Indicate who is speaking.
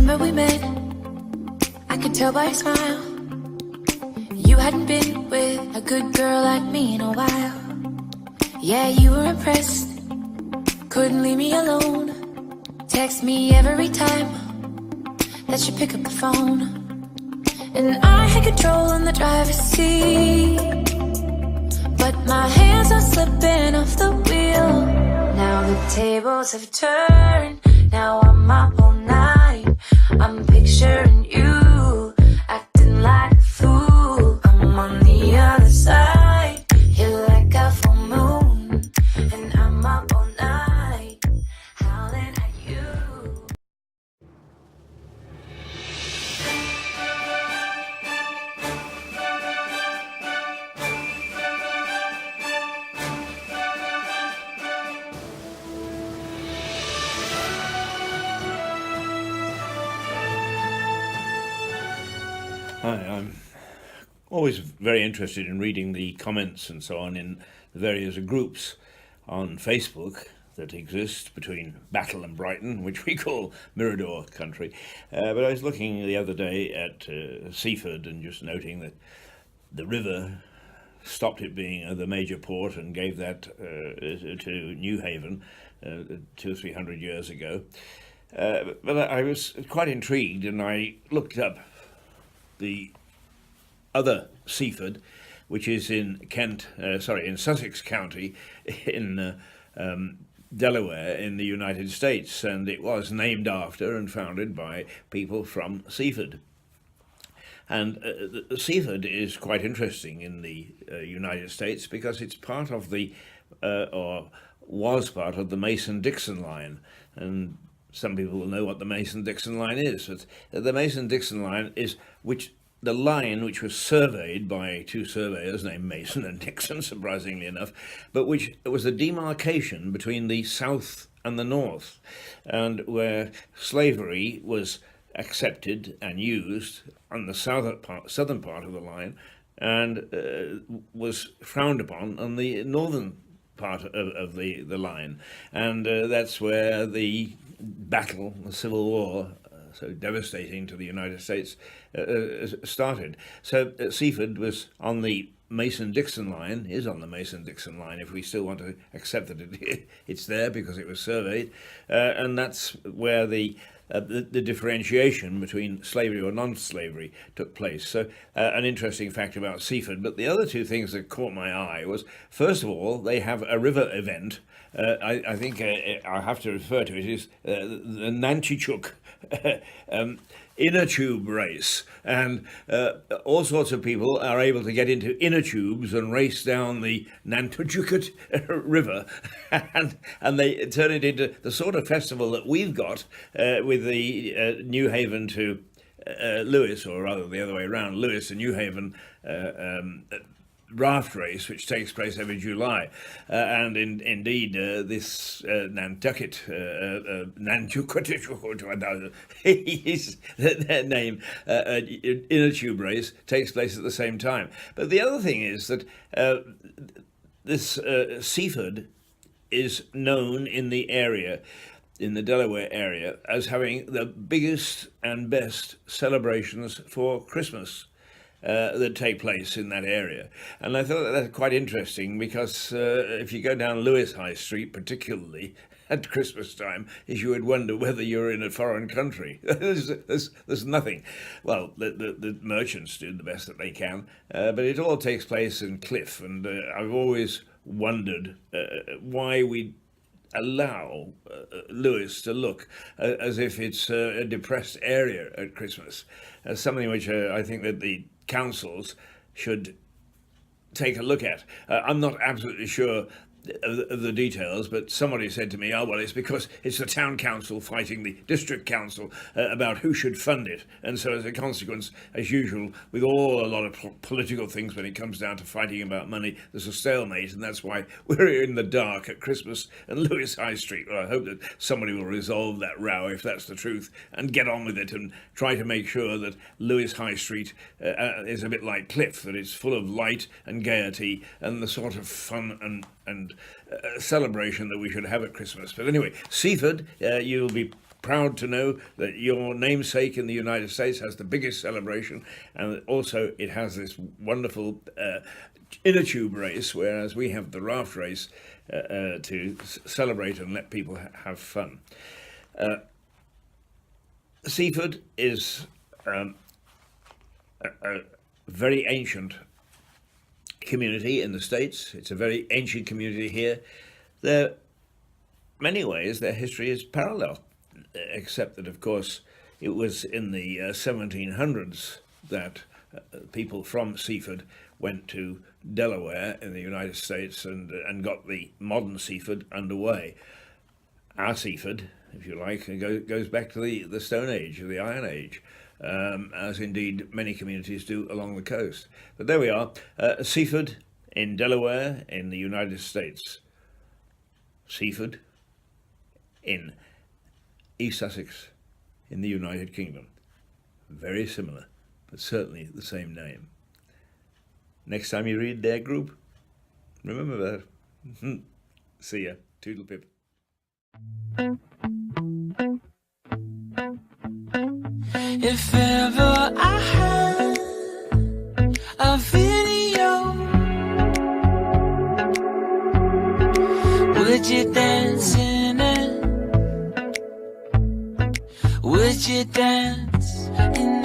Speaker 1: Remember we met, I could tell by your smile. You hadn't been with a good girl like me in a while. Yeah, you were impressed, couldn't leave me alone. Text me every time that you pick up the phone. And I had control in the driver's seat, but my hands are slipping off the wheel. Now the tables have turned, now I'm up all night. I'm picturing you, acting like a fool. I'm on the other side, you're like a full moon. And I'm up all night, howling at you.
Speaker 2: Hi, I'm always very interested in reading the comments and so on in the various groups on Facebook that exist between Battle and Brighton, which we call Mirador country. But I was looking the other day at Seaford and just noting that the river stopped it being the major port and gave that to New Haven 200 or 300 years ago. But I was quite intrigued, and I looked up the other Seaford, which is in in Sussex County, in Delaware, in the United States, and it was named after and founded by people from Seaford. And the Seaford is quite interesting in the United States because it's part of the, or was part of the Mason-Dixon line, and some people will know what the Mason-Dixon line is. But the Mason-Dixon line is the line which was surveyed by two surveyors named Mason and Dixon, surprisingly enough, but which was a demarcation between the South and the North, and where slavery was accepted and used on the southern part of the line, and was frowned upon on the northern part of the line. And that's where the battle, the Civil War, so devastating to the United States, started. So Seaford was on the Mason-Dixon line, is on the Mason-Dixon line, if we still want to accept that it's there because it was surveyed, and that's where the differentiation between slavery or non-slavery took place. So an interesting fact about Seaford. But the other two things that caught my eye was, first of all, they have a river event. I think I have to refer to it as the Nantichuk inner tube race, and all sorts of people are able to get into inner tubes and race down the Nantucket River, and they turn it into the sort of festival that we've got with the New Haven to Lewis, or rather the other way around, Lewis to New Haven raft race, which takes place every July, and indeed this Nantucket is their name, inner tube race takes place at the same time. But the other thing is that this Seaford is known in the area, in the Delaware area, as having the biggest and best celebrations for Christmas that take place in that area. And I thought that quite interesting because if you go down Lewis High Street, particularly at Christmas time, you would wonder whether you're in a foreign country. There's nothing. Well, the merchants do the best that they can, but it all takes place in Cliff, and I've always wondered why we allow Lewis to look as if it's a depressed area at Christmas. Something which I think that the councils should take a look at. I'm not absolutely sure of the details, but somebody said to me, oh, well, it's because it's the town council fighting the district council about who should fund it. And so as a consequence, as usual, with a lot of political things when it comes down to fighting about money, there's a stalemate, and that's why we're in the dark at Christmas and Lewis High Street. Well, I hope that somebody will resolve that row, if that's the truth, and get on with it and try to make sure that Lewis High Street is a bit like Cliff, that it's full of light and gaiety and the sort of fun and celebration that we should have at Christmas. But anyway, Seaford, you'll be proud to know that your namesake in the United States has the biggest celebration, and also it has this wonderful inner tube race, whereas we have the raft race to celebrate and let people have fun. Seaford is a very ancient community in the States. It's a very ancient community here. There, many ways, their history is parallel, except that, of course, it was in the 1700s that people from Seaford went to Delaware in the United States and got the modern Seaford underway. Our Seaford, if you like, goes back to the Stone Age, or the Iron Age, as indeed many communities do along the coast. But there we are, Seaford in Delaware in the United States. Seaford in East Sussex in the United Kingdom. Very similar, but certainly the same name. Next time you read their group, remember that. See ya. Toodle pip.
Speaker 1: If ever I had a video, would you dance in it? Would you dance in